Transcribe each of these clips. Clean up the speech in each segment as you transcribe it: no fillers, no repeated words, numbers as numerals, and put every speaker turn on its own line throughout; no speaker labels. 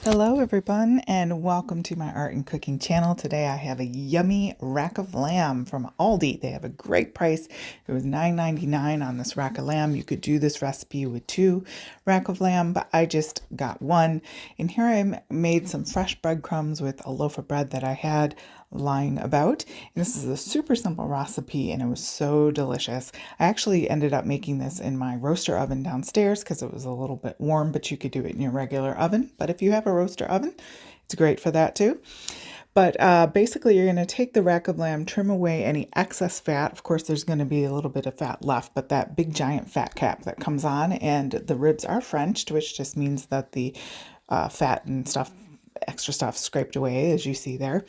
Hello everyone and welcome to my art and cooking channel. Today I have a yummy rack of lamb from Aldi. They have a great price. It was $9.99 on this rack of lamb. You could do this recipe with 2 rack of lamb, but I just got 1. And here I made some fresh breadcrumbs with a loaf of bread that I had lying about. And this is a super simple recipe and it was so delicious. I actually ended up making this in my roaster oven downstairs because it was a little bit warm, but you could do it in your regular oven. But if you have a roaster oven, it's great for that too. But basically you're going to take the rack of lamb, trim away any excess fat. Of course, there's going to be a little bit of fat left, but that big giant fat cap that comes on, and the ribs are Frenched, which just means that the fat and stuff, extra stuff scraped away, as you see there.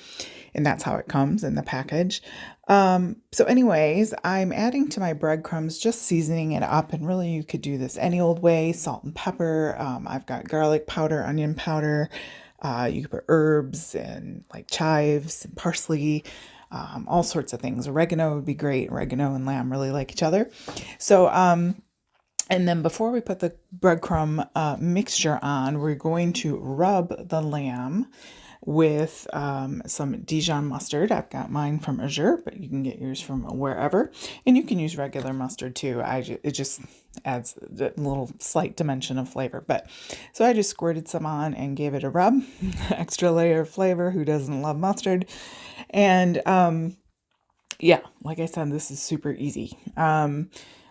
And that's how it comes in the package. So anyways, I'm adding to my breadcrumbs, just seasoning it up. And really you could do this any old way, salt and pepper. I've got garlic powder, onion powder. You could put herbs and like chives and parsley, all sorts of things. Oregano would be great. Oregano and lamb really like each other. So, and then before we put the breadcrumb mixture on, we're going to rub the lamb with some Dijon mustard. I've got mine from Azure, but you can get yours from wherever. And you can use regular mustard too. It just adds a little slight dimension of flavor. But so I just squirted some on and gave it a rub. Extra layer of flavor. Who doesn't love mustard? And yeah, like I said, this is super easy.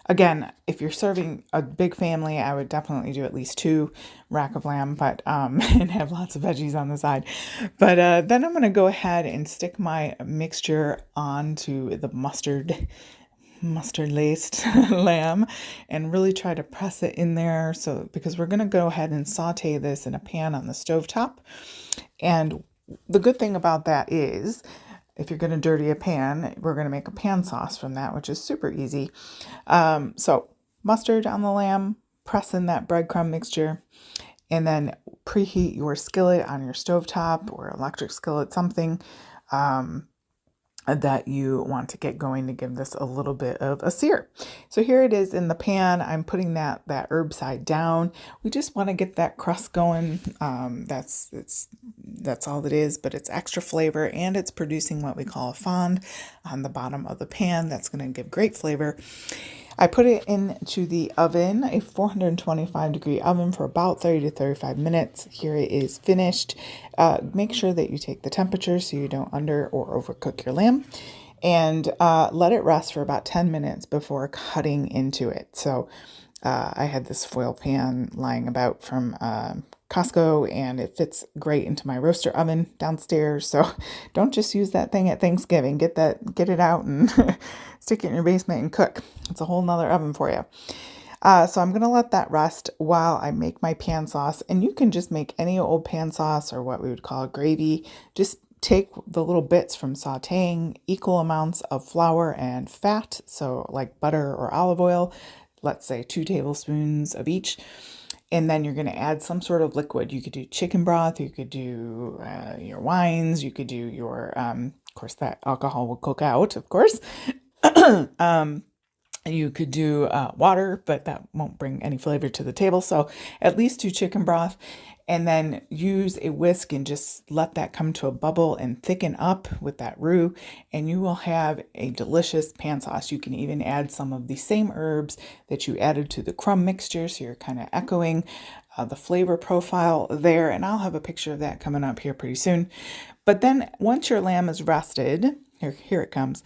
Again, if you're serving a big family, I would definitely do at least 2 rack of lamb, but and have lots of veggies on the side. But then I'm going to go ahead and stick my mixture onto the mustard laced lamb and really try to press it in there. So because we're going to go ahead and saute this in a pan on the stovetop. And the good thing about that is, if you're going to dirty a pan, we're going to make a pan sauce from that, which is super easy. So mustard on the lamb, press in that breadcrumb mixture, and then preheat your skillet on your stovetop or electric skillet, something that you want to get going to give this a little bit of a sear. So here it is in the pan. I'm putting that herb side down. We just want to get that crust going. That's all it is, but it's extra flavor and it's producing what we call a fond on the bottom of the pan. That's going to give great flavor. I put it into the oven, a 425 degree oven, for about 30 to 35 minutes. Here it is finished. Make sure that you take the temperature so you don't under or overcook your lamb, and let it rest for about 10 minutes before cutting into it. So I had this foil pan lying about from Costco, and it fits great into my roaster oven downstairs. So don't just use that thing at Thanksgiving. Get it out and stick it in your basement and cook. It's a whole nother oven for you. So I'm going to let that rest while I make my pan sauce. And you can just make any old pan sauce, or what we would call gravy. Just take the little bits from sauteing, equal amounts of flour and fat. So like butter or olive oil, let's say 2 tablespoons of each. And then you're going to add some sort of liquid. You could do chicken broth. You could do your wines. You could do your, of course, that alcohol will cook out, of course. You could do water, but that won't bring any flavor to the table. So at least do chicken broth, and then use a whisk and just let that come to a bubble and thicken up with that roux, and you will have a delicious pan sauce. You can even add some of the same herbs that you added to the crumb mixture, so you're kind of echoing the flavor profile there, and I'll have a picture of that coming up here pretty soon. But then once your lamb is rested, here it comes.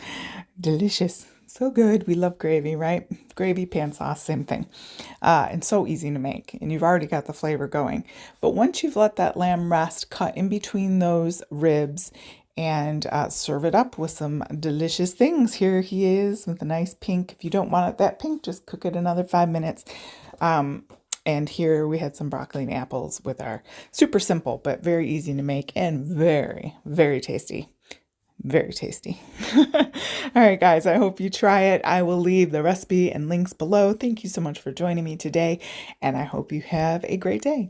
Delicious. So good. We love gravy, right? Gravy, pan sauce, same thing. And so easy to make. And you've already got the flavor going. But once you've let that lamb rest, cut in between those ribs and serve it up with some delicious things. Here he is with a nice pink. If you don't want it that pink, just cook it another 5 minutes. And here we had some broccoli and apples with our super simple, but very easy to make and very, very tasty. Very tasty. All right, guys, I hope you try it. I will leave the recipe and links below. Thank you so much for joining me today, and I hope you have a great day.